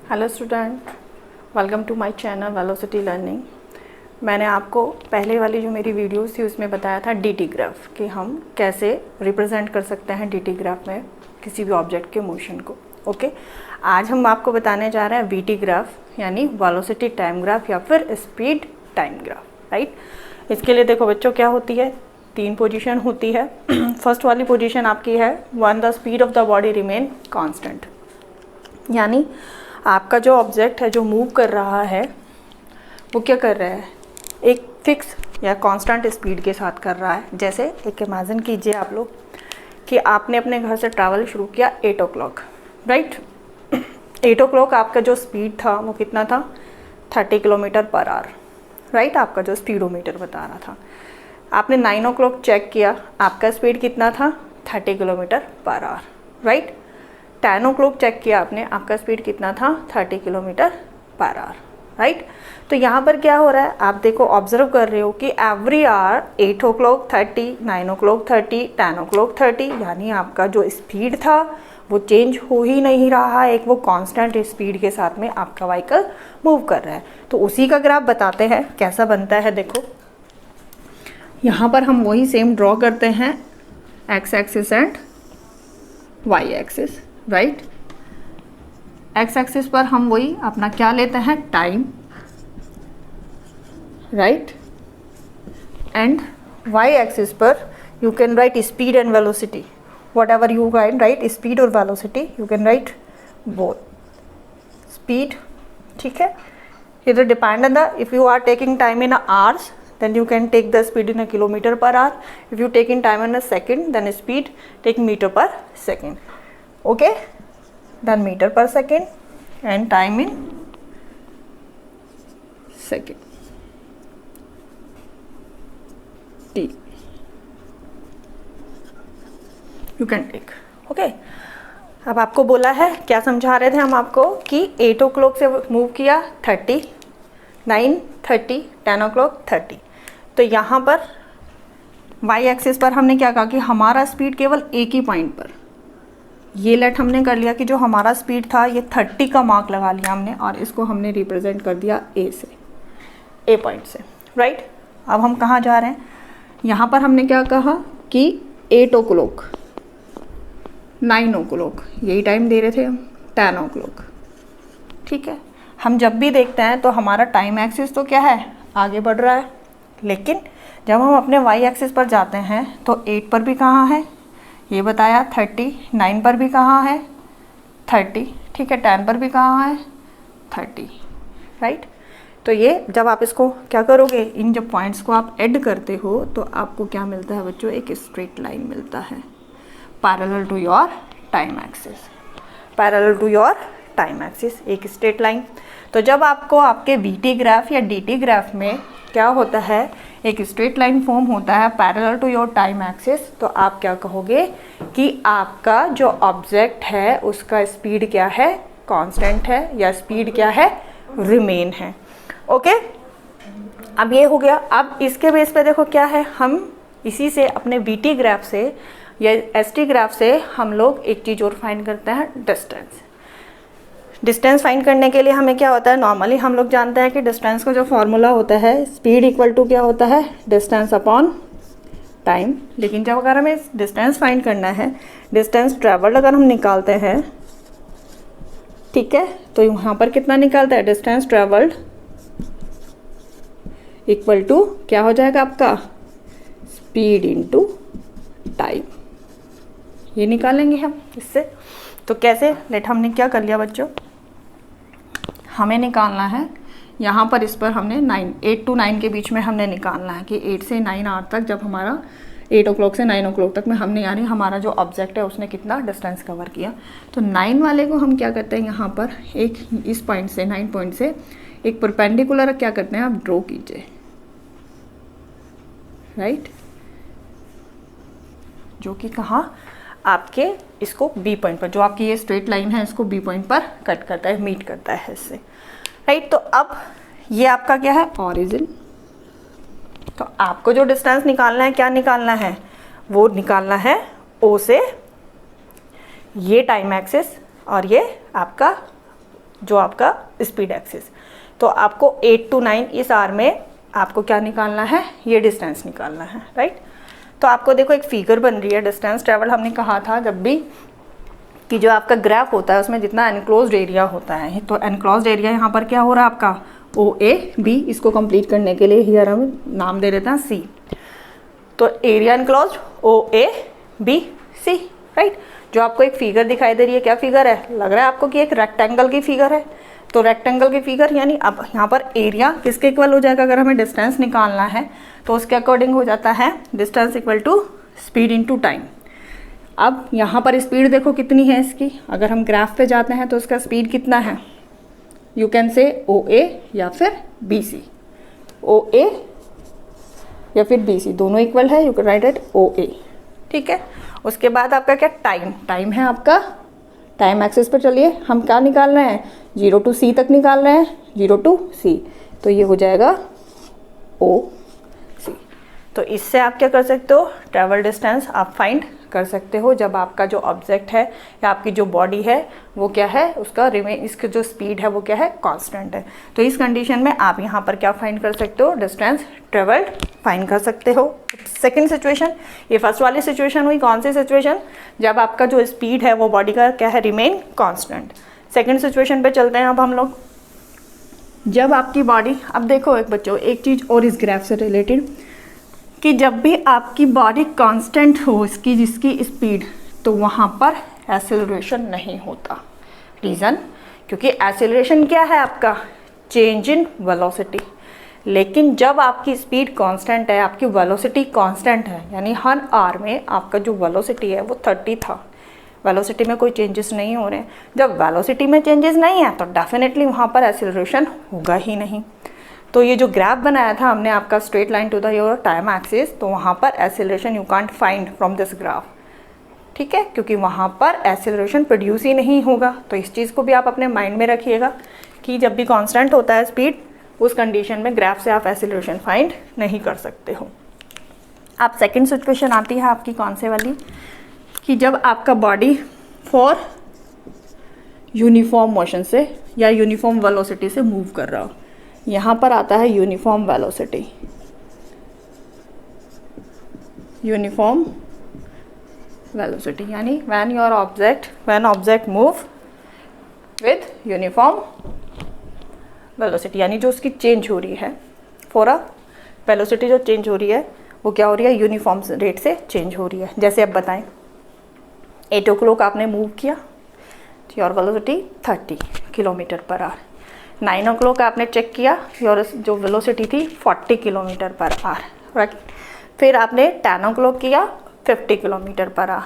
Hello student, welcome to my channel velocity learning. मैंने आपको पहले वाली जो मेरी वीडियोस थी उसमें बताया था डीटी ग्राफ कि हम कैसे रिप्रेजेंट कर सकते हैं डीटी ग्राफ में किसी भी ऑब्जेक्ट के मोशन को। ओके, आज हम आपको बताने जा रहे हैं वीटी ग्राफ यानी वेलोसिटी टाइम ग्राफ या फिर स्पीड टाइम ग्राफ, राइट। इसके लिए देखो बच्चों क्या होती है, 3 पोजीशन होती है। फर्स्ट वाली पोजीशन आपकी है one the speed of the body remain constant, यानी आपका जो ऑब्जेक्ट है जो मूव कर रहा है वो क्या कर रहा है, एक फिक्स या कांस्टेंट स्पीड के साथ कर रहा है। जैसे एक इमेजिन कीजिए आप लोग कि आपने अपने घर से ट्रैवल शुरू किया 8 o'clock, राइट। 8 o'clock आपका जो स्पीड था वो कितना था, 30 km/h, राइट। आपका जो स्पीडोमीटर बता रहा था। आपने 9 o'clock चेक किया, आपका स्पीड कितना था, 30 km/h, राइट। 10 o'clock चेक किया आपने, आपका स्पीड कितना था, 30 km/h, राइट। तो यहाँ पर क्या हो रहा है, आप देखो ऑब्जर्व कर रहे हो कि every hour 8 o'clock 30, 9 o'clock 30, 10 o'clock 30, यानी आपका जो स्पीड था वो चेंज हो ही नहीं रहा है, एक वो कांस्टेंट स्पीड के साथ में आपका व्हीकल मूव कर रहा है। तो उसी का ग्राफ बताते हैं कैसा बनता है। देखो यहाँ पर हम वही सेम ड्रॉ करते हैं, X axis and Y axis, right. X axis पर हम वही अपना क्या लेते हैं, time, right. And Y axis पर you can write speed and velocity, whatever you can write speed और velocity, you can write both speed, ठीक है। इधर depend on the, if you are taking time in hours then you can take the speed in a km/h. If you take in time in a second, then speed take meter/second. Okay, then meter/second and time in second, t you can take. Okay, अब आपको बोला है, क्या समझा रहे थे हम आपको कि 8 o'clock से मूव किया 30, 9, 30, 10 o'clock 30। तो यहाँ पर वाई एक्सिस पर हमने क्या कहा कि हमारा स्पीड केवल एक ही पॉइंट पर, ये लेट हमने कर लिया कि जो हमारा स्पीड था ये 30 का मार्क लगा लिया हमने और इसको हमने रिप्रेजेंट कर दिया ए से, ए पॉइंट से, राइट। अब हम कहाँ जा रहे हैं, यहाँ पर हमने क्या कहा कि 8 o'clock, 9 o'clock, यही टाइम दे रहे थे हम, 10 o'clock, ठीक है। हम जब भी देखते हैं तो हमारा टाइम एक्सिस तो क्या है, आगे बढ़ रहा है, लेकिन जब हम अपने वाई एक्सिस पर जाते हैं तो 8 पर भी कहाँ है, ये बताया 30, 9 पर भी कहाँ है 30, ठीक है, 10 पर भी कहाँ है 30, राइट। तो ये जब आप इसको क्या करोगे, इन जब पॉइंट्स को आप ऐड करते हो तो आपको क्या मिलता है बच्चों, एक स्ट्रेट लाइन मिलता है parallel to your time axis, parallel to your time axis, एक स्ट्रेट लाइन। तो जब आपको आपके वीटी ग्राफ या डीटी ग्राफ में क्या होता है, एक स्ट्रेट लाइन फॉर्म होता है parallel to your time axis, तो आप क्या कहोगे कि आपका जो ऑब्जेक्ट है उसका स्पीड क्या है, कांस्टेंट है, या स्पीड क्या है, रिमेन है। ओके, अब ये हो गया। अब इसके बेस पे देखो क्या है, हम इसी से अपने वीटी ग्राफ से या एसटी ग्राफ से हम लोग एक चीज़ और फाइंड करते हैं, डिस्टेंस। डिस्टेंस फाइंड करने के लिए हमें क्या होता है, नॉर्मली हम लोग जानते हैं कि डिस्टेंस का जो फॉर्मूला होता है, स्पीड इक्वल टू क्या होता है, डिस्टेंस अपॉन टाइम। लेकिन जब अगर हमें डिस्टेंस फाइंड करना है, डिस्टेंस ट्रेवल्ड अगर हम निकालते हैं, ठीक है, तो यहाँ पर कितना निकालता है, डिस्टेंस ट्रेवल्ड इक्वल टू क्या हो जाएगा आपका, स्पीड इनटू टाइम, ये निकालेंगे हम इससे। तो कैसे, लेट हमने क्या कर लिया बच्चों, हमें निकालना है यहाँ पर, इस पर हमने 8 to 9 के बीच में हमने निकालना है कि 8 से 9 आवर तक, जब हमारा 8 o'clock से 9 o'clock तक में हमने, यानी हमारा जो ऑब्जेक्ट है उसने कितना डिस्टेंस कवर किया। तो 9 वाले को हम क्या करते हैं, यहाँ पर एक इस पॉइंट से 9 पॉइंट से एक परपेंडिकुलर क्या करते हैं, आप ड्रॉ कीजिए, राइट, जो कि कहाँ, आपके इसको बी पॉइंट पर, जो आपकी ये स्ट्रेट लाइन है इसको बी पॉइंट पर कट करता है, मीट करता है इससे, राइट। तो अब ये आपका क्या है, ऑरिजिन। तो आपको जो डिस्टेंस निकालना है, क्या निकालना है, वो निकालना है ओ से ये टाइम एक्सिस और ये आपका जो आपका स्पीड एक्सिस। तो आपको 8 to 9 इस आर में आपको क्या निकालना है, ये डिस्टेंस निकालना है, राइट। तो आपको देखो एक फिगर बन रही है, डिस्टेंस ट्रेवल हमने कहा था जब भी कि जो आपका ग्राफ होता है उसमें जितना एनक्लोज्ड एरिया होता है, तो एनक्लोज्ड एरिया यहाँ पर क्या हो रहा है आपका OAB। इसको कंप्लीट करने के लिए हियर हम नाम दे देते हैं C। तो एरिया एनक्लोज्ड OABC, राइट। जो आपको एक फिगर दिखाई दे रही है, क्या फिगर है, लग रहा है आपको कि एक रेक्टेंगल की फिगर है। तो रेक्टेंगल की फिगर यानी अब यहाँ पर एरिया किसके इक्वल हो जाएगा, अगर हमें डिस्टेंस निकालना है तो उसके अकॉर्डिंग हो जाता है distance equal to speed into time. अब यहाँ पर स्पीड देखो कितनी है इसकी, अगर हम ग्राफ पे जाते हैं तो उसका स्पीड कितना है, यू कैन से OA या फिर BC, OA या फिर BC दोनों इक्वल है, you can right it OA, ठीक है। उसके बाद आपका क्या टाइम है आपका, टाइम एक्सिस पर चलिए हम क्या निकाल रहे हैं, 0 to C तक निकाल रहे हैं, 0 to C, तो ये हो जाएगा OC। तो इससे आप क्या कर सकते हो, ट्रैवल डिस्टेंस आप फाइंड कर सकते हो जब आपका जो ऑब्जेक्ट है या आपकी जो बॉडी है वो क्या है, उसका इसका जो स्पीड है वो क्या है, कांस्टेंट है। तो इस कंडीशन में आप यहाँ पर क्या फाइंड कर सकते हो, डिस्टेंस ट्रेवल्ड फाइंड कर सकते हो। सेकंड सिचुएशन, ये फर्स्ट वाली सिचुएशन हुई, कौन सी सिचुएशन, जब आपका जो स्पीड है वो बॉडी का क्या है, रिमेन कांस्टेंट। सेकंड सिचुएशन पे चलते हैं अब हम लोग, जब आपकी बॉडी, अब देखो एक बच्चों एक चीज़ और इस ग्राफ से रिलेटेड, कि जब भी आपकी बॉडी कांस्टेंट हो इसकी जिसकी स्पीड, तो वहाँ पर एक्सेलरेशन नहीं होता। रीज़न, क्योंकि एक्सेलरेशन क्या है आपका, चेंज इन वेलोसिटी। लेकिन जब आपकी स्पीड कांस्टेंट है, आपकी वेलोसिटी कांस्टेंट है, यानी हर आर में आपका जो वेलोसिटी है वो 30 था, वेलोसिटी में कोई चेंजेस नहीं हो रहे हैं। जब वेलोसिटी में चेंजेस नहीं है तो डेफिनेटली वहाँ पर एक्सेलरेशन होगा ही नहीं। तो ये जो ग्राफ बनाया था हमने आपका straight line to the your time axis, तो वहाँ पर acceleration you can't find from this graph, ठीक है, क्योंकि वहाँ पर एक्सेलरेशन प्रोड्यूस ही नहीं होगा। तो इस चीज़ को भी आप अपने माइंड में रखिएगा कि जब भी कांस्टेंट होता है स्पीड, उस कंडीशन में ग्राफ से आप एक्सेलरेशन फाइंड नहीं कर सकते हो। अब सेकेंड सिचुएशन आती है आपकी कौन से वाली, कि जब आपका बॉडी फॉर यूनिफॉर्म मोशन से या यूनिफॉर्म वेलोसिटी से मूव कर रहा हो, यहाँ पर आता है यूनिफॉर्म वेलोसिटी, यूनिफॉर्म वेलोसिटी यानी when object move with uniform velocity, यानी जो उसकी चेंज हो रही है फॉर अ वेलोसिटी, जो चेंज हो रही है वो क्या हो रही है, यूनिफॉर्म रेट से चेंज हो रही है। जैसे अब बताएं 8 o'clock आपने मूव किया, your velocity 30 kilometre per hour. 9 o'clock आपने चेक किया, योर जो वेलोसिटी थी 40 किलोमीटर पर आवर, राइट। फिर आपने 10 o'clock किया 50 किलोमीटर पर आवर,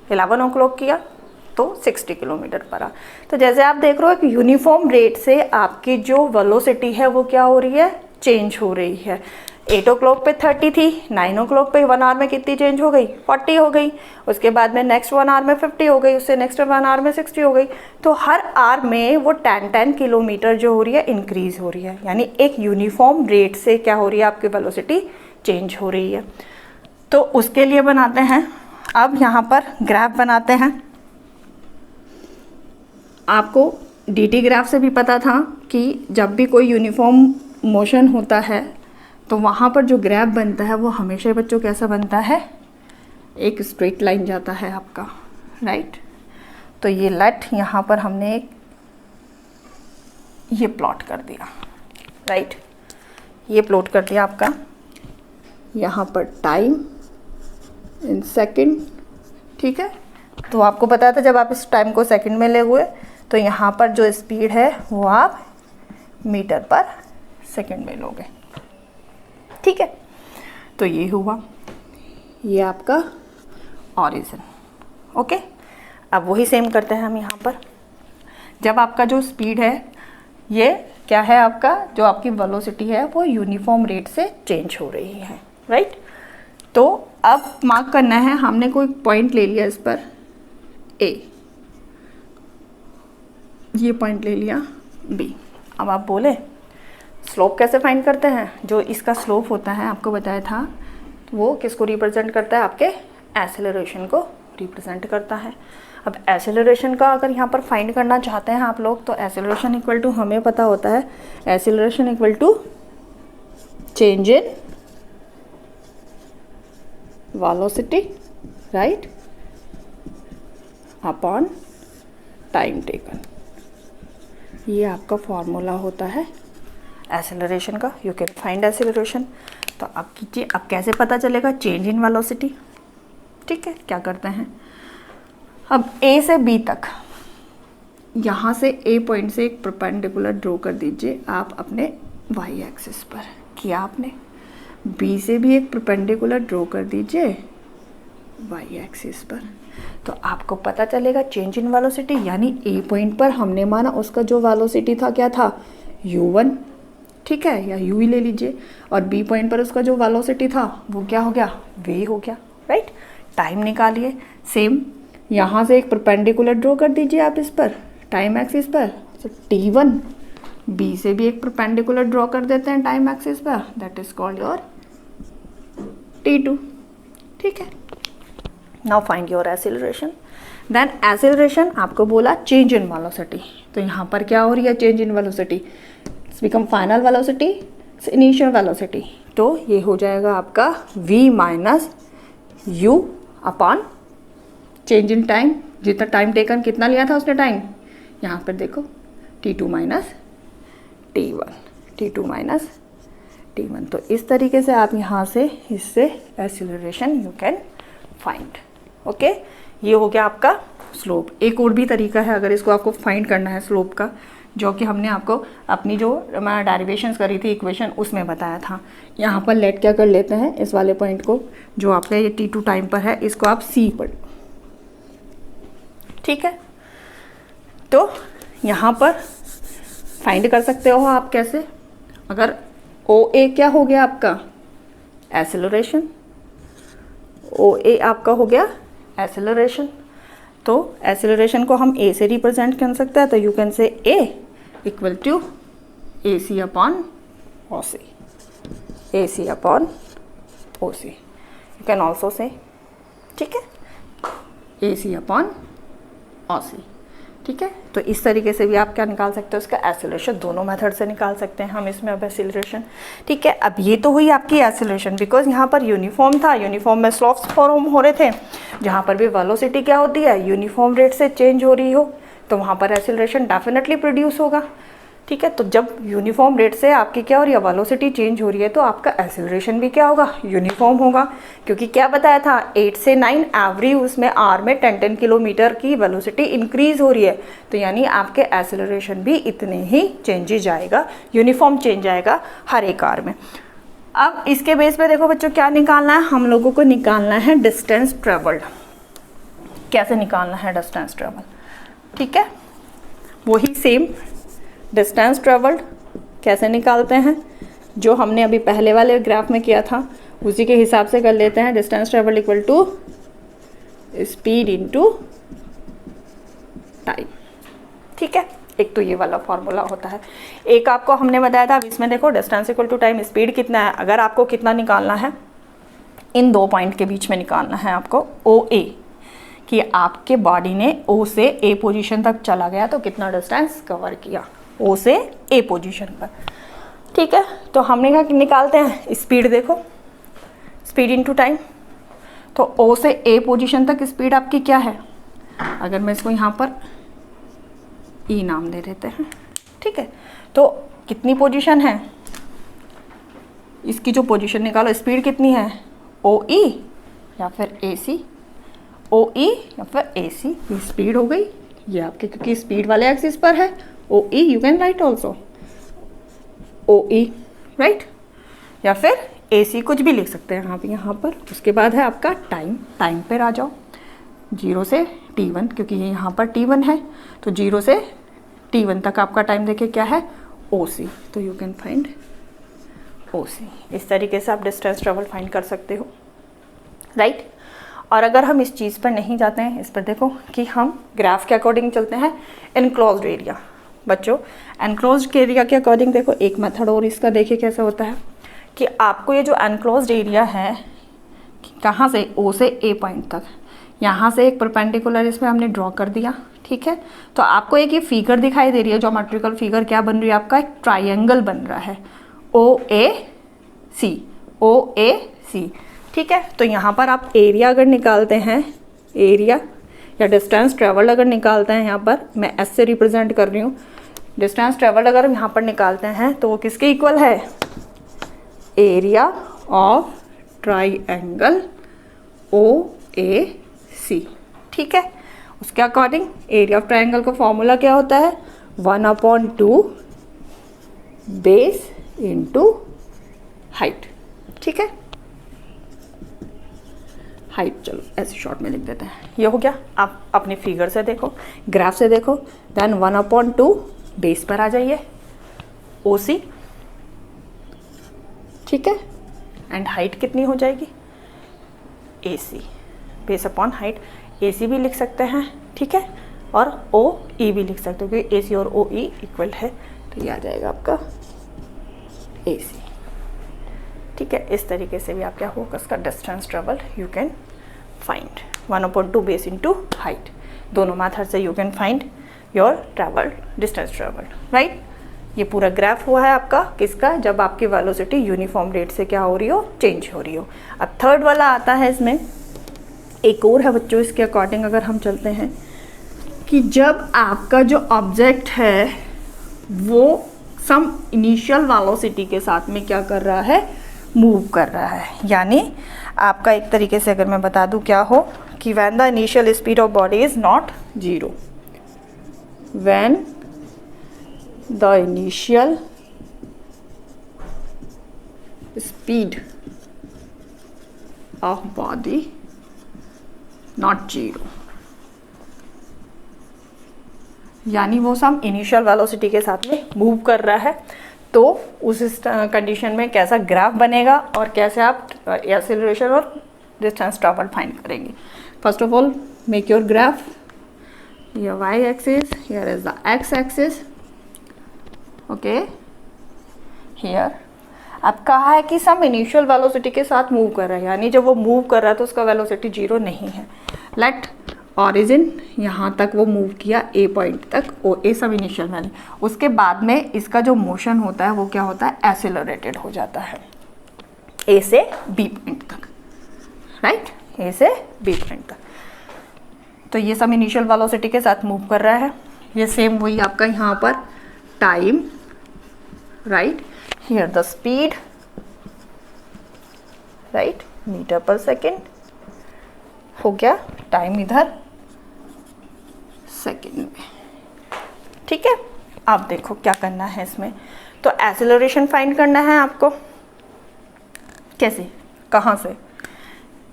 11 o'clock किया तो 60 किलोमीटर पर आवर। तो जैसे आप देख रहे हो कि यूनिफॉर्म रेट से आपकी जो वेलोसिटी है वो क्या हो रही है, चेंज हो रही है। 8 o'clock पे 30 थी, 9 o'clock पे 1 आवर में कितनी चेंज हो गई, 40 हो गई। उसके बाद में नेक्स्ट 1 आवर में 50 हो गई, उससे नेक्स्ट 1 आवर में 60 हो गई। तो हर आवर में वो 10 किलोमीटर जो हो रही है इंक्रीज हो रही है, यानी एक यूनिफॉर्म रेट से क्या हो रही है, आपकी वेलोसिटी चेंज हो रही है। तो उसके लिए बनाते हैं अब यहाँ पर ग्राफ बनाते हैं। आपको DT ग्राफ से भी पता था कि जब भी कोई यूनिफॉर्म मोशन होता है तो वहाँ पर जो ग्राफ बनता है वो हमेशा बच्चों कैसा बनता है, एक स्ट्रेट लाइन जाता है आपका, राइट। तो ये लेट यहाँ पर हमने ये प्लॉट कर दिया, राइट, ये प्लॉट कर दिया आपका। यहाँ पर टाइम इन सेकंड, ठीक है। तो आपको पता था जब आप इस टाइम को सेकंड में ले हुए तो यहाँ पर जो स्पीड है वो आप मीटर पर सेकंड में लोगे, ठीक है। तो ये हुआ, ये आपका ऑरिजिन, ओके। अब वही सेम करते हैं हम यहाँ पर। जब आपका जो स्पीड है ये क्या है, आपका जो आपकी वेलोसिटी है वो यूनिफॉर्म रेट से चेंज हो रही है, राइट। तो अब मार्क करना है, हमने कोई पॉइंट ले लिया इस पर A, ये पॉइंट ले लिया B। अब आप बोले स्लोप कैसे फाइंड करते हैं, जो इसका स्लोप होता है आपको बताया था वो किसको रिप्रेजेंट करता है, आपके एक्सेलरेशन को रिप्रेजेंट करता है। अब एसिलरेशन का अगर यहाँ पर फाइंड करना चाहते हैं आप लोग, तो एसिलरेशन इक्वल टू हमें पता होता है, acceleration equal to change in velocity, right, upon time taken. ये आपका फॉर्मूला होता है एसिलरेशन का। You can find acceleration. तो अब कीजिए, अब कैसे पता चलेगा चेंज इन वेलोसिटी? ठीक है, क्या करते हैं, अब ए से बी तक, यहाँ से ए पॉइंट से एक परपेंडिकुलर ड्रॉ कर दीजिए आप अपने वाई एक्सिस पर। किया आपने? बी से भी एक परपेंडिकुलर ड्रॉ कर दीजिए वाई एक्सिस पर। तो आपको पता चलेगा चेंज इन वेलोसिटी, यानी ए पॉइंट पर हमने माना उसका जो वेलोसिटी था क्या था, u1, ठीक है, या u ही ले लीजिए, और बी पॉइंट पर उसका जो वेलोसिटी था वो क्या हो गया, v हो गया, राइट। टाइम निकालिए, सेम यहाँ से एक परपेंडिकुलर ड्रॉ कर दीजिए आप इस पर, टाइम एक्सिस पर। तो t1, बी से भी एक परपेंडिकुलर ड्रॉ कर देते हैं टाइम एक्सिस पर, that is called your t2, ठीक है। Now find your acceleration. Then acceleration आपको बोला चेंज इन वेलोसिटी, तो यहाँ पर क्या हो रही है change in velocity, it's become final velocity, initial velocity. तो ये हो जाएगा आपका v minus u upon change in time, जितना टाइम टेकन कितना लिया था उसने टाइम, यहाँ पर देखो t2 minus t1, t2 minus t1। तो इस तरीके से आप यहाँ से इससे acceleration you can find. Okay, ये हो गया आपका स्लोप। एक और भी तरीका है अगर इसको आपको फाइंड करना है स्लोप का, जो कि हमने आपको अपनी जो डेरिवेशंस करी थी इक्वेशन उसमें बताया था। यहाँ पर लेट क्या कर लेते हैं, इस वाले पॉइंट को जो आपका ये t2 टाइम पर है इसको आप c पर, ठीक है। तो यहाँ पर फाइंड कर सकते हो आप कैसे, अगर OA क्या हो गया आपका एसिलरेशन, OA आपका हो गया एसिलरेशन। तो एसिलरेशन को हम A से रिप्रेजेंट कर सकते हैं, तो you can say A equal to AC upon OC, AC upon OC, you can also say, ठीक है, AC अपॉन OC, ठीक है। तो इस तरीके से भी आप क्या निकाल सकते हो, उसका एसिलरेशन। दोनों मेथड से निकाल सकते हैं हम इसमें अब एसिलरेशन, ठीक है। अब ये तो हुई आपकी एसिलरेशन, बिकॉज यहाँ पर यूनिफॉर्म था, यूनिफॉर्म में स्लोप्स फॉर्म हो रहे थे। जहाँ पर भी वेलोसिटी क्या होती है, यूनिफॉर्म रेट से चेंज हो रही हो, तो वहाँ पर एसिलरेशन डेफिनेटली प्रोड्यूस होगा, ठीक है। तो जब यूनिफॉर्म रेट से आपकी क्या हो रही है, वेलोसिटी चेंज हो रही है, तो आपका एसिलरेशन भी क्या होगा, यूनिफॉर्म होगा। क्योंकि क्या बताया था, 8 से 9 एवरी उसमें आर में 10-10 किलोमीटर की वेलोसिटी इंक्रीज हो रही है, तो यानी आपके एसिलरेशन भी इतने ही चेंजेज आएगा, यूनिफॉर्म चेंज आएगा हर एक आर में। अब इसके बेस पे देखो बच्चों क्या निकालना है, हम लोगों को निकालना है डिस्टेंस ट्रेवल्ड। कैसे निकालना है डिस्टेंस ट्रेवल, ठीक है, वही सेम डिस्टेंस ट्रेवल्ड कैसे निकालते हैं, जो हमने अभी पहले वाले ग्राफ में किया था उसी के हिसाब से कर लेते हैं। Distance travelled equal to speed into time, ठीक है। एक तो ये वाला फॉर्मूला होता है। एक आपको हमने बताया था, अब इसमें देखो distance equal to time, speed कितना है, अगर आपको कितना निकालना है, इन दो पॉइंट के बीच में निकालना है आपको OA, कि आपके बॉडी ने O से A पोजीशन तक चला गया तो कितना डिस्टेंस कवर किया O से A पोजीशन पर, ठीक है। तो हमने कहा कि निकालते हैं स्पीड, देखो स्पीड इनटू टाइम। तो O से A पोजीशन तक स्पीड आपकी क्या है, अगर मैं इसको यहाँ पर E नाम दे देते हैं, ठीक है। तो कितनी पोजीशन है, इसकी जो पोजीशन निकालो, स्पीड कितनी है, OE या फिर AC, OE या फिर AC, ये स्पीड हो गई ये आपके, क्योंकि स्पीड वाले एक्सिस पर है OE, you can right also OE, right, या फिर AC कुछ भी लिख सकते हैं आप यहाँ पर। उसके बाद है आपका टाइम, टाइम पर आ जाओ, 0 से T1, क्योंकि ये यहाँ पर T1 है, तो 0 से T1 तक आपका टाइम देखिए क्या है OC, तो यू कैन फाइंड OC। इस तरीके से आप डिस्टेंस ट्रेवल फाइंड कर सकते हो, राइट। और अगर हम इस चीज़ पर नहीं जाते हैं, इस पर देखो कि हम ग्राफ के अकॉर्डिंग चलते हैं, एनक्लोज्ड एरिया। बच्चों एनक्लोज्ड एरिया के अकॉर्डिंग देखो एक मेथड और इसका देखिए कैसे होता है, कि आपको ये जो एनक्लोज्ड एरिया है, कहाँ से O से A पॉइंट तक, यहाँ से एक परपेंडिकुलर इसमें हमने ड्रॉ कर दिया, ठीक है। तो आपको एक ये फिगर दिखाई दे रही है, ज्योमेट्रिकल फिगर क्या बन रही है, आपका एक ट्राइंगल बन रहा है, OAC, OAC, ठीक है। तो यहाँ पर आप एरिया अगर निकालते हैं, एरिया या डिस्टेंस ट्रेवल्ड अगर निकालते हैं, यहाँ पर मैं S से रिप्रेजेंट कर रही हूँ, डिस्टेंस ट्रेवल्ड अगर हम यहाँ पर निकालते हैं तो वो किसके इक्वल है, एरिया ऑफ ट्राइंगल OAC, ठीक है। उसके अकॉर्डिंग एरिया ऑफ ट्राइंगल का फॉर्मूला क्या होता है, 1/2 बेस इंटू हाइट, ठीक है। हाइट चलो ऐसे शॉर्ट में लिख देते हैं। ये हो गया, आप अपने फिगर से देखो, ग्राफ से देखो, देन 1/2 बेस पर आ जाइए, OC, ठीक है। एंड हाइट कितनी हो जाएगी, AC, base upon height, AC भी लिख सकते हैं, ठीक है, और OE भी लिख सकते हो क्योंकि AC और OE इक्वल है, तो ये आ जाएगा आपका AC, ठीक है। इस तरीके से भी आप क्या होगा, उसका distance travel you can find 1/2 base into height, दोनों मेथड से you can find your travel, distance travel, right. ये पूरा ग्राफ हुआ है आपका किसका, जब आपकी वेलोसिटी यूनिफॉर्म रेट से क्या हो रही हो, चेंज हो रही हो। अब थर्ड वाला आता है, इसमें एक और है बच्चों, इसके अकॉर्डिंग अगर हम चलते हैं कि जब आपका जो ऑब्जेक्ट है वो सम इनिशियल वेलोसिटी के साथ में क्या कर रहा है, मूव कर रहा है। यानी आपका एक तरीके से अगर मैं बता दूं क्या हो कि when the initial speed of body is not 0, when the initial speed of body not 0, यानी वो सम इनिशियल वेलोसिटी के साथ में मूव कर रहा है, तो उस कंडीशन में कैसा ग्राफ बनेगा और कैसे आप एक्सेलरेशन और डिस्टेंस ट्रैवल फाइंड करेंगे। First of all make your graph, ये y axis, here is the x axis, okay. Here अब कहा है कि सम इनिशियल वेलोसिटी के साथ मूव कर रहा है, यानी जब वो मूव कर रहा है तो उसका वेलोसिटी 0 नहीं है। लेट ऑरिजिन यहाँ तक वो मूव किया, A पॉइंट तक, A सब इनिशियल वैल्यू, उसके बाद में इसका जो मोशन होता है वो क्या होता है, एक्सेलरेटेड हो जाता है A से B पॉइंट तक, राइट, A से B पॉइंट तक। तो ये सब इनिशियल वेलोसिटी के साथ मूव कर रहा है। ये सेम वही आपका यहाँ पर time, right, here the speed, right, metre per second हो गया, टाइम इधर सेकेंड में, ठीक है। अब देखो क्या करना है इसमें, तो एक्सेलरेशन फाइंड करना है आपको। कैसे, कहाँ से,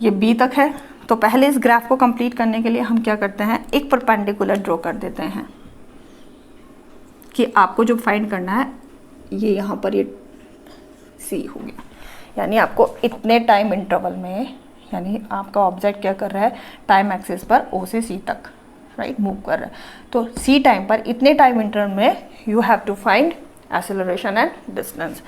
ये B तक है, तो पहले इस ग्राफ को कंप्लीट करने के लिए हम क्या करते हैं, एक परपेंडिकुलर ड्रॉ कर देते हैं कि आपको जो फाइंड करना है ये यहाँ पर ये C हो गया, यानी आपको इतने टाइम इंटरवल में, यानी आपका ऑब्जेक्ट क्या कर रहा है, टाइम एक्सिस पर O से C तक, राइट, मूव कर रहा है, तो C टाइम पर इतने टाइम इंटरवल में you have to find acceleration and distance.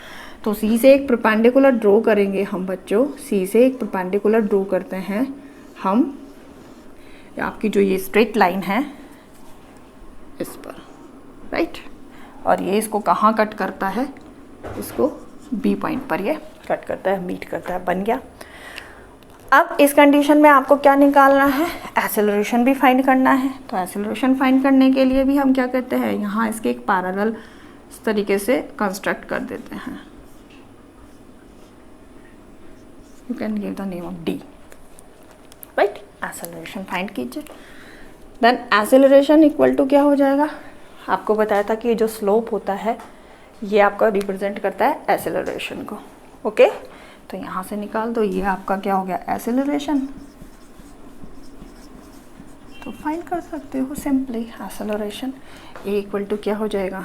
तो C से एक परपेंडिकुलर ड्रॉ करेंगे हम बच्चों, C से एक परपेंडिकुलर ड्रॉ करते हैं हम, आपकी जो ये स्ट्रेट लाइन है इस पर, राइट, और ये इसको कहाँ कट करता है, इसको B पॉइंट पर ये कट करता है, मीट करता है, बन गया। अब इस कंडीशन में आपको क्या निकालना है, एक्सेलरेशन भी फाइंड करना है। तो एक्सेलरेशन फाइंड करने के लिए भी हम क्या करते हैं, यहाँ इसके एक पैरेलल इस तरीके से कंस्ट्रक्ट कर देते हैं, you can give the name of D, right. Acceleration find कीजिए, देन एक्सेलरेशन इक्वल टू क्या हो जाएगा, आपको बताया था कि ये जो स्लोप होता है ये आपका रिप्रेजेंट करता है एक्सेलरेशन को, ओके। तो यहाँ से निकाल दो, ये आपका क्या हो गया, एक्सेलरेशन। तो फाइंड कर सकते हो simply acceleration, A equal to क्या हो जाएगा,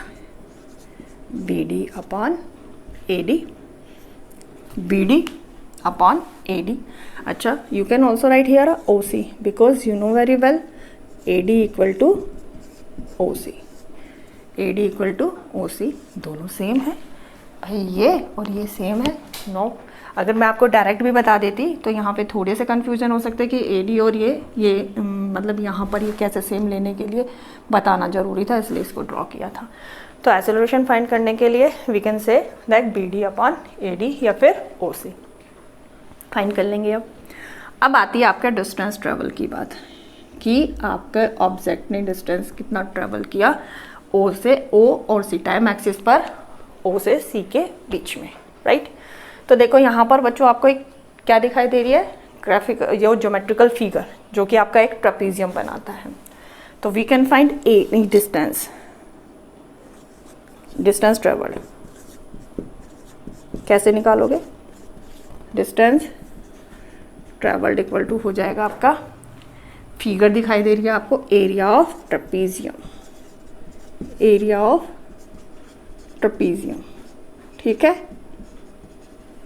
BD upon AD, BD upon AD। अच्छा, you can also write here OC because you know very well AD equal to OC, AD equal to OC, दोनों same है, ये और ये same है, नो। अगर मैं आपको डायरेक्ट भी बता देती तो यहाँ पे थोड़े से कन्फ्यूजन हो सकते कि AD और ये मतलब यहाँ पर ये कैसे सेम लेने के लिए बताना ज़रूरी था, इसलिए इसको ड्रॉ किया था। तो एक्सेलरेशन फाइंड करने के लिए we can say that BD upon AD या फिर OC फाइंड कर लेंगे। अब आती है आपका डिस्टेंस ट्रेवल की बात कि आपके ऑब्जेक्ट ने डिस्टेंस कितना ट्रेवल किया O से O और C, टाइम एक्सिस पर O से C के बीच में, राइट। तो देखो यहाँ पर बच्चों आपको एक क्या दिखाई दे रही है, ग्राफिक यो ज्योमेट्रिकल फिगर जो कि आपका एक ट्रेपेजियम बनाता है। तो we can find a distance travelled कैसे निकालोगे, डिस्टेंस ट्रेवल्ड इक्वल टू हो जाएगा आपका, फिगर दिखाई दे रही है आपको, area of trapezium, area of trapezium, ठीक है।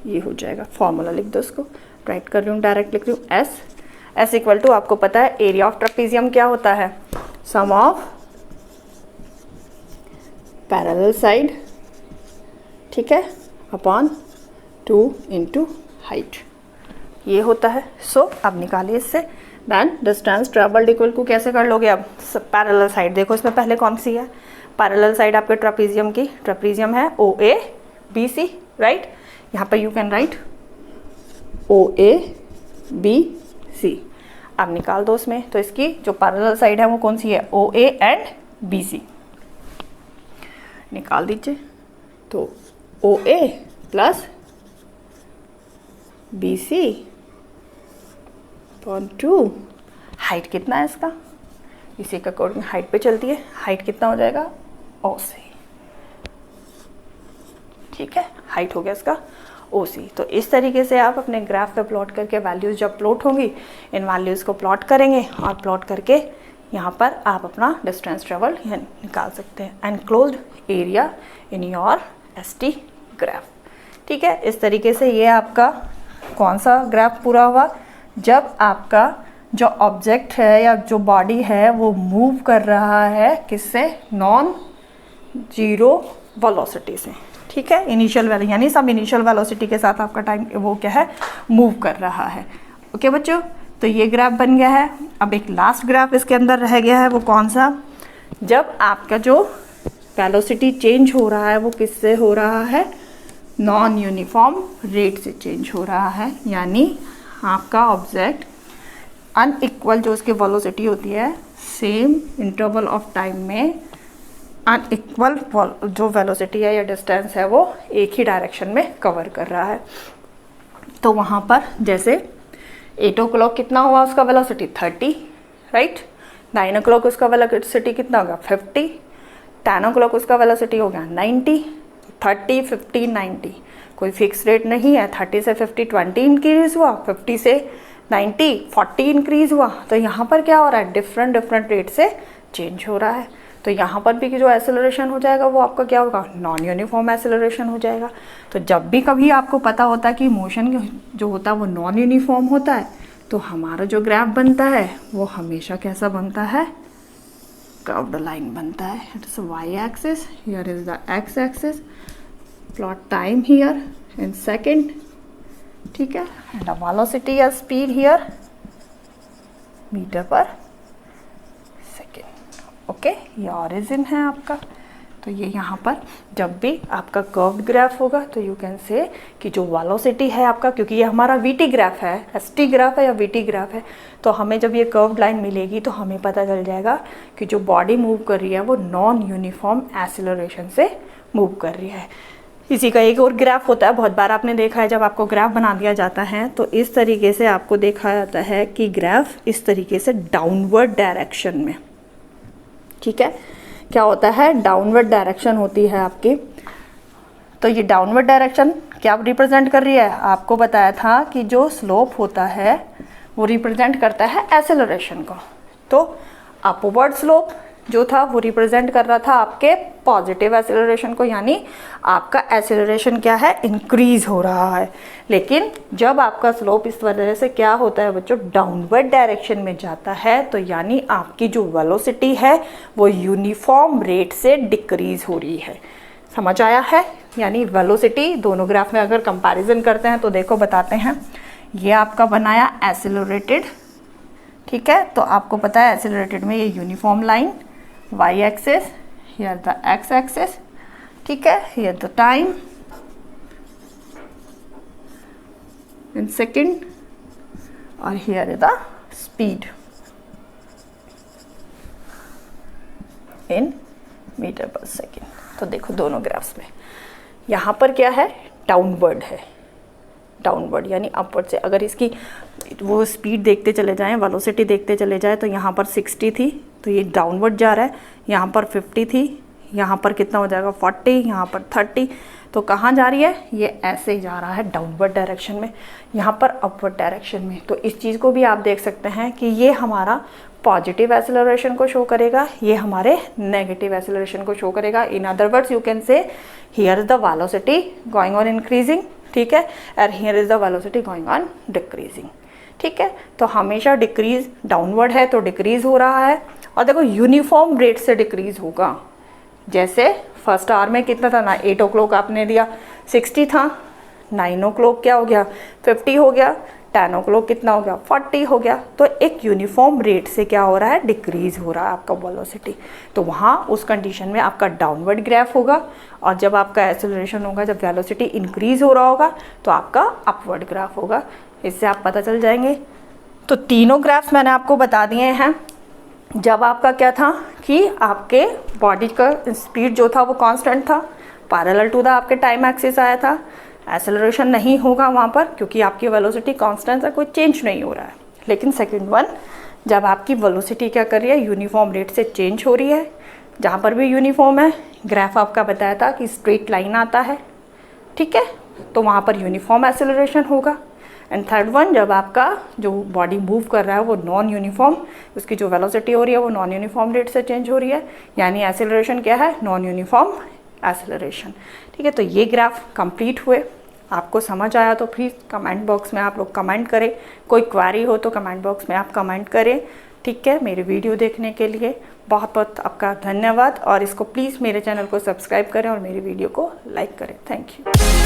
ये हो जाएगा, फॉर्मूला लिख दो उसको, राइट कर रही हूँ, डायरेक्ट लिख रही हूँ, एस इक्वल टू आपको पता है एरिया ऑफ ट्रेपेजियम क्या होता है, सम ऑफ पैरेलल साइड, ठीक है, अपॉन 2 इंटू हाइट, ये होता है। सो अब निकालिए इससे, then distance travelled equal to कैसे कर लोगे अब, पैरेलल साइड देखो इसमें पहले कौन सी है, पैरेलल साइड आपके ट्रेपेजियम की, ट्रेपेजियम है OABC, राइट। यहाँ पर यू कैन राइट OABC, अब निकाल दो उसमें, तो इसकी जो पैरेलल साइड है वो कौन सी है, OA एंड BC, निकाल दीजिए। तो OA plus BC upon 2, height कितना है इसका, इसी के अकॉर्डिंग हाइट पे चलती है, हाइट कितना हो जाएगा OC, ठीक है, हाइट हो गया इसका OC। तो इस तरीके से आप अपने ग्राफ पे प्लॉट करके वैल्यूज़ जब प्लॉट होंगी, इन वैल्यूज़ को प्लॉट करेंगे और प्लॉट करके यहाँ पर आप अपना डिस्टेंस ट्रेवल निकाल सकते हैं, enclosed area in your ST graph, ठीक है। इस तरीके से ये आपका कौन सा ग्राफ पूरा हुआ, जब आपका जो ऑब्जेक्ट है या जो बॉडी है वो मूव कर रहा है किससे, नॉन जीरो वेलोसिटी से, ठीक है, इनिशियल वैल्यू यानी सब इनिशियल वेलोसिटी के साथ आपका टाइम वो क्या है, मूव कर रहा है। ओके बच्चों, तो ये ग्राफ बन गया है। अब एक लास्ट ग्राफ इसके अंदर रह गया है, वो कौन सा, जब आपका जो वेलोसिटी चेंज हो रहा है वो किससे हो रहा है, नॉन यूनिफॉर्म रेट से चेंज हो रहा है, यानी आपका ऑब्जेक्ट अनइक्वल जो उसकी वेलोसिटी होती है, सेम इंटरवल ऑफ टाइम में अनइक्वल जो वेलोसिटी है या डिस्टेंस है वो एक ही डायरेक्शन में कवर कर रहा है। तो वहाँ पर जैसे 8 o'clock कितना हुआ उसका वेलोसिटी 30, राइट, 9 o'clock उसका वेलोसिटी कितना होगा 50, 10 o'clock उसका वेलोसिटी हो गया 90, 30, 50, 90, कोई फिक्स रेट नहीं है, 30 से 50 20 इंक्रीज हुआ, 50 से 90 40 इंक्रीज हुआ। तो यहाँ पर क्या हो रहा है, डिफरेंट रेट से चेंज हो रहा है। तो यहाँ पर भी जो एक्सेलरेशन हो जाएगा वो आपका क्या होगा, नॉन यूनिफॉर्म एक्सेलरेशन हो जाएगा। तो जब भी कभी आपको पता होता है कि मोशन जो होता है वो नॉन यूनिफॉर्म होता है, तो हमारा जो ग्राफ बनता है वो हमेशा कैसा बनता है, कर्व्ड लाइन बनता है। It is Y axis, here is the X axis, plot time here in second, ठीक है, एंड वेलोसिटी या speed here metre per second. Okay, ये ओरिजिन है आपका। तो ये यहाँ पर जब भी आपका कर्व्ड ग्राफ होगा तो यू कैन से कि जो वेलोसिटी है आपका, क्योंकि ये हमारा वीटी ग्राफ है, एसटी ग्राफ है या वीटी ग्राफ है, तो हमें जब ये कर्व्ड लाइन मिलेगी तो हमें पता चल जाएगा कि जो बॉडी मूव कर रही है वो नॉन यूनिफॉर्म एक्सीलरेशन से मूव कर रही है। इसी का एक और ग्राफ होता है, बहुत बार आपने देखा है, जब आपको ग्राफ बना दिया जाता है तो इस तरीके से आपको देखा जाता है कि ग्राफ इस तरीके से डाउनवर्ड डायरेक्शन में, ठीक है, क्या होता है, डाउनवर्ड डायरेक्शन होती है आपकी। तो ये डाउनवर्ड डायरेक्शन क्या रिप्रेजेंट कर रही है, आपको बताया था कि जो स्लोप होता है वो रिप्रेजेंट करता है एक्सेलरेशन को। तो अपवर्ड स्लोप जो था वो रिप्रेजेंट कर रहा था आपके पॉजिटिव एक्सेलरेशन को, यानी आपका एक्सेलरेशन क्या है, इंक्रीज हो रहा है। लेकिन जब आपका स्लोप इस वजह से क्या होता है बच्चों, डाउनवर्ड डायरेक्शन में जाता है, तो यानी आपकी जो वेलोसिटी है वो यूनिफॉर्म रेट से डिक्रीज हो रही है। समझ आया है, यानी वेलोसिटी दोनों ग्राफ में अगर कंपैरिजन करते हैं तो देखो बताते हैं, ये आपका बनाया एसिलरेटेड, ठीक है, तो आपको पता है एसिलरेटेड में ये uniform line, Y axis, here the X axis, ठीक है, here the time in second और here is the speed in metre per second. तो देखो दोनों ग्राफ्स में यहाँ पर क्या है, डाउनवर्ड है, डाउनवर्ड यानी अपवर्ड से अगर इसकी वो स्पीड देखते चले जाएं, वेलोसिटी देखते चले जाएं, तो यहाँ पर 60 थी तो ये डाउनवर्ड जा रहा है, यहाँ पर 50 थी, यहाँ पर कितना हो जाएगा 40, यहाँ पर 30, तो कहाँ जा रही है, ये ऐसे ही जा रहा है डाउनवर्ड डायरेक्शन में, यहाँ पर अपवर्ड डायरेक्शन में। तो इस चीज़ को भी आप देख सकते हैं कि ये हमारा पॉजिटिव एक्सेलरेशन को शो करेगा, ये हमारे नेगेटिव एक्सेलरेशन को शो करेगा। In other words you can से here is the velocity going on increasing, ठीक है, और here is the velocity going on decreasing, ठीक है। तो हमेशा डिक्रीज डाउनवर्ड है तो डिक्रीज हो रहा है, और देखो यूनिफॉर्म रेट से डिक्रीज होगा। जैसे फर्स्ट आवर में कितना था ना, 8 o'clock आपने दिया 60 था, 9 o'clock क्या हो गया 50 हो गया, 10 o'clock कितना हो गया 40 हो गया। तो एक यूनिफॉर्म रेट से क्या हो रहा है, डिक्रीज हो रहा है आपका वेलोसिटी। तो वहाँ उस कंडीशन में आपका डाउनवर्ड ग्राफ होगा, और जब आपका एक्सेलरेशन होगा, जब वेलोसिटी इंक्रीज हो रहा होगा तो आपका अपवर्ड ग्राफ होगा। इससे आप पता चल जाएंगे। तो तीनों ग्राफ्स मैंने आपको बता दिए हैं। जब आपका क्या था कि आपके बॉडी का स्पीड जो था वो कांस्टेंट था, पैरेलल टू द आपके टाइम एक्सिस आया था, एक्सेलरेशन नहीं होगा वहाँ पर क्योंकि आपकी वेलोसिटी कांस्टेंट है, कोई चेंज नहीं हो रहा है। लेकिन सेकंड वन, जब आपकी वेलोसिटी क्या कर रही है, यूनिफॉर्म रेट से चेंज हो रही है, जहाँ पर भी यूनिफॉर्म है, ग्राफ आपका बताया था कि स्ट्रेट लाइन आता है, ठीक है, तो वहाँ पर यूनिफॉर्म एक्सेलरेशन होगा। एंड थर्ड वन, जब आपका जो बॉडी मूव कर रहा है वो नॉन यूनिफॉर्म, उसकी जो वेलोसिटी हो रही है वो नॉन यूनिफॉर्म रेट से चेंज हो रही है, यानी एक्सेलरेशन क्या है, नॉन यूनिफॉर्म एक्सेलरेशन, ठीक है। तो ये ग्राफ कंप्लीट हुए। आपको समझ आया तो प्लीज़ कमेंट बॉक्स में आप लोग कमेंट करें, कोई क्वेरी हो तो कमेंट बॉक्स में आप कमेंट करें, ठीक है। मेरे वीडियो देखने के लिए बहुत बहुत आपका धन्यवाद, और इसको प्लीज़ मेरे चैनल को सब्सक्राइब करें और मेरी वीडियो को लाइक करें। Thank you.